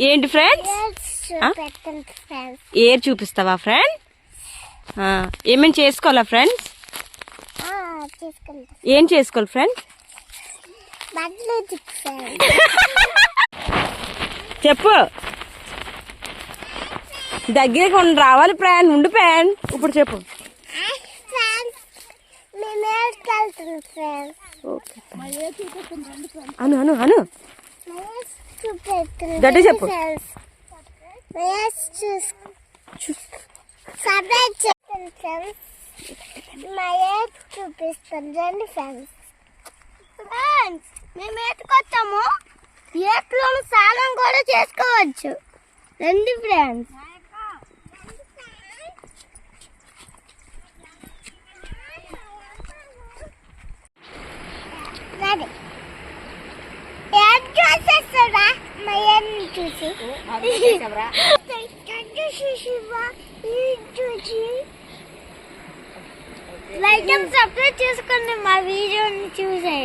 ఏంటి ఫ్రెండ్స్? ఏర్ చూపిస్తావా ఫ్రెండ్? ఏమేమి చేసుకోవాలా ఫ్రెండ్స్? ఏం చేసుకోవాలి ఫ్రెండ్? చెప్పు. దగ్గరికి రావాలి ఫ్రెండ్. ఉండు ఫ్రెండ్. ఇప్పుడు చెప్పు. అను అను అను గట్టి చెప్పు. చూపిస్తాను రండి ఫ్రెండ్స్. మేము ఏటుకొచ్చాము. ఏట్లో స్నానం కూడా చేసుకోవచ్చు. రండి ఫ్రెండ్స్. లైక్ అండ్ సబ్స్క్రైబ్ చేసుకోండి మా వీడియోని చూసే.